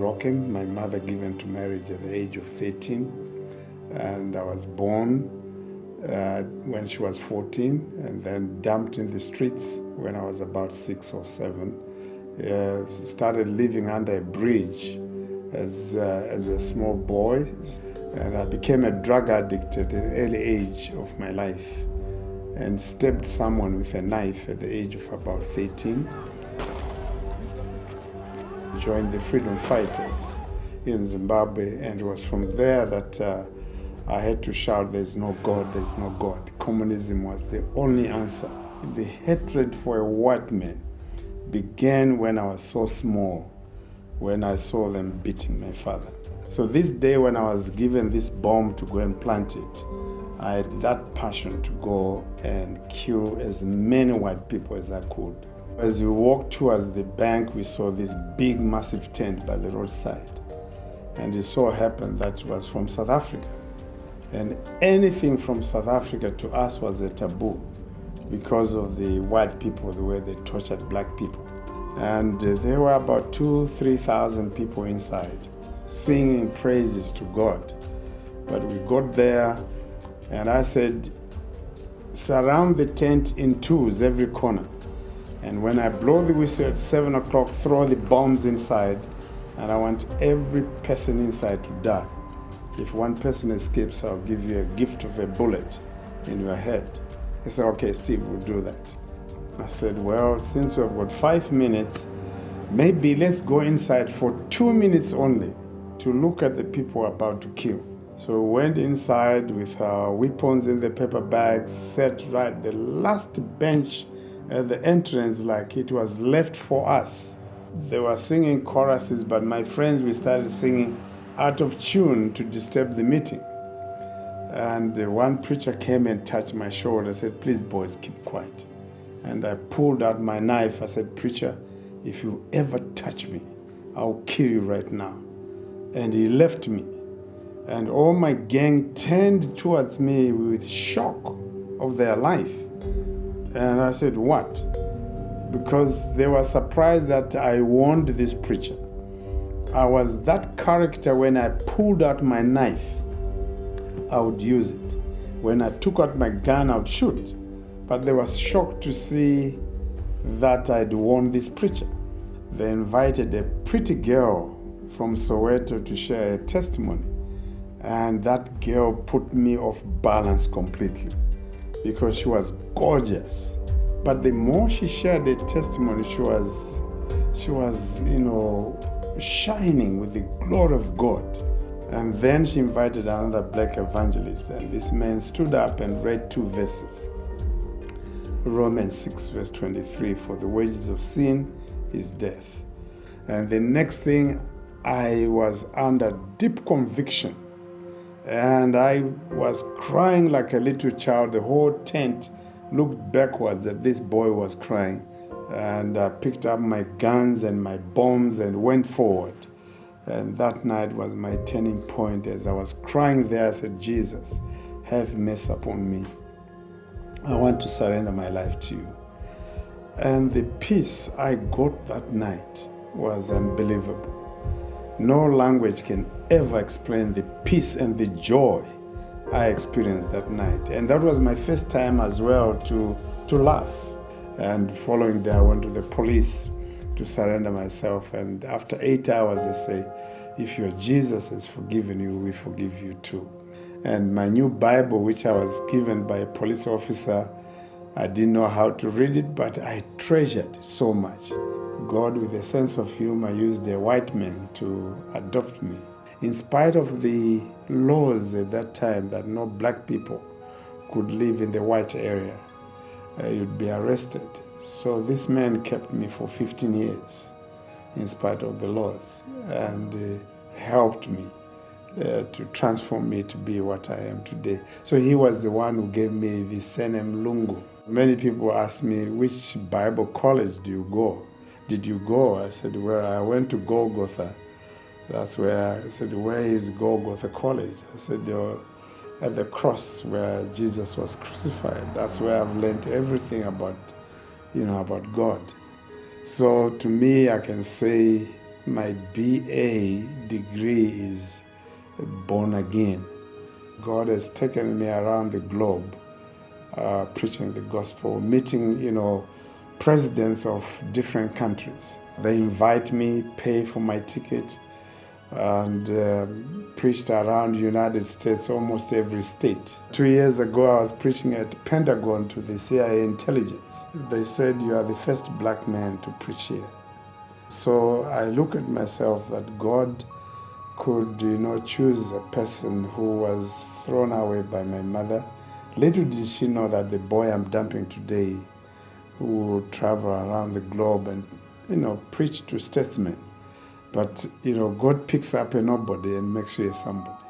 broken. My mother given to marriage at the age of 13, and I was born when she was 14, and then dumped in the streets when I was about 6 or 7. Started living under a bridge as a small boy, and I became a drug addict at an early age of my life, and stabbed someone with a knife at the age of about 13. Joined the freedom fighters in Zimbabwe, and it was from there that I had to shout, "There's no God, there's no God." Communism was the only answer. The hatred for a white man began when I was so small, when I saw them beating my father. So this day when I was given this bomb to go and plant it, I had that passion to go and kill as many white people as I could. As we walked towards the bank, we saw this big, massive tent by the roadside. And it so happened that it was from South Africa. And anything from South Africa to us was a taboo because of the white people, the way they tortured black people. And there were about 2,000-3,000 people inside singing praises to God. But we got there, and I said, surround the tent in twos, every corner. And when I blow the whistle at 7 o'clock, throw the bombs inside, and I want every person inside to die. If one person escapes, I'll give you a gift of a bullet in your head. He said, okay, Steve, we'll do that. I said, well, since we've got 5 minutes, maybe let's go inside for 2 minutes only to look at the people we're about to kill. So we went inside with our weapons in the paper bags, sat right the last bench at the entrance like it was left for us. They were singing choruses, but my friends, we started singing out of tune to disturb the meeting. And one preacher came and touched my shoulder and said, please boys, keep quiet. And I pulled out my knife. I said, preacher, if you ever touch me, I'll kill you right now. And he left me. And all my gang turned towards me with shock of their life. And I said, what? Because they were surprised that I warned this preacher. I was that character. When I pulled out my knife, I would use it. When I took out my gun, I would shoot. But they were shocked to see that I'd warned this preacher. They invited a pretty girl from Soweto to share a testimony. And that girl put me off balance completely because she was gorgeous. But the more she shared the testimony, she was, shining with the glory of God. And then she invited another black evangelist, and this man stood up and read 2 verses. Romans 6 verse 23, for the wages of sin is death. And the next thing, I was under deep conviction, and I was crying like a little child. The whole tent looked backwards that this boy was crying. And I picked up my guns and my bombs and went forward. And that night was my turning point. As I was crying there, I said, Jesus, have mercy upon me. I want to surrender my life to you. And the peace I got that night was unbelievable. No language can ever explain the peace and the joy I experienced that night. And that was my first time as well to laugh. And following that, I went to the police to surrender myself. And after 8 hours, they say, if your Jesus has forgiven you, we forgive you too. And my new Bible, which I was given by a police officer, I didn't know how to read it, but I treasured so much. God, with a sense of humor, used a white man to adopt me. In spite of the laws at that time that no black people could live in the white area, you'd be arrested. So this man kept me for 15 years in spite of the laws, and helped me to transform me to be what I am today. So he was the one who gave me the surname Lungu. Many people ask me, which Bible college did you go? I said, well, I went to Golgotha. That's where I said, where is Golgotha College? I said, at the cross where Jesus was crucified. That's where I've learned everything about God. So to me, I can say My BA degree is born again. God has taken me around the globe preaching the gospel, meeting, presidents of different countries. They invite me, pay for my ticket, and preached around the United States, almost every state. 2 years ago, I was preaching at Pentagon to the CIA intelligence. They said, "You are the first black man to preach here." So I look at myself that God could, choose a person who was thrown away by my mother. Little did she know that the boy I'm dumping today would travel around the globe and, preach to statesmen. But, God picks up a nobody and makes you a somebody.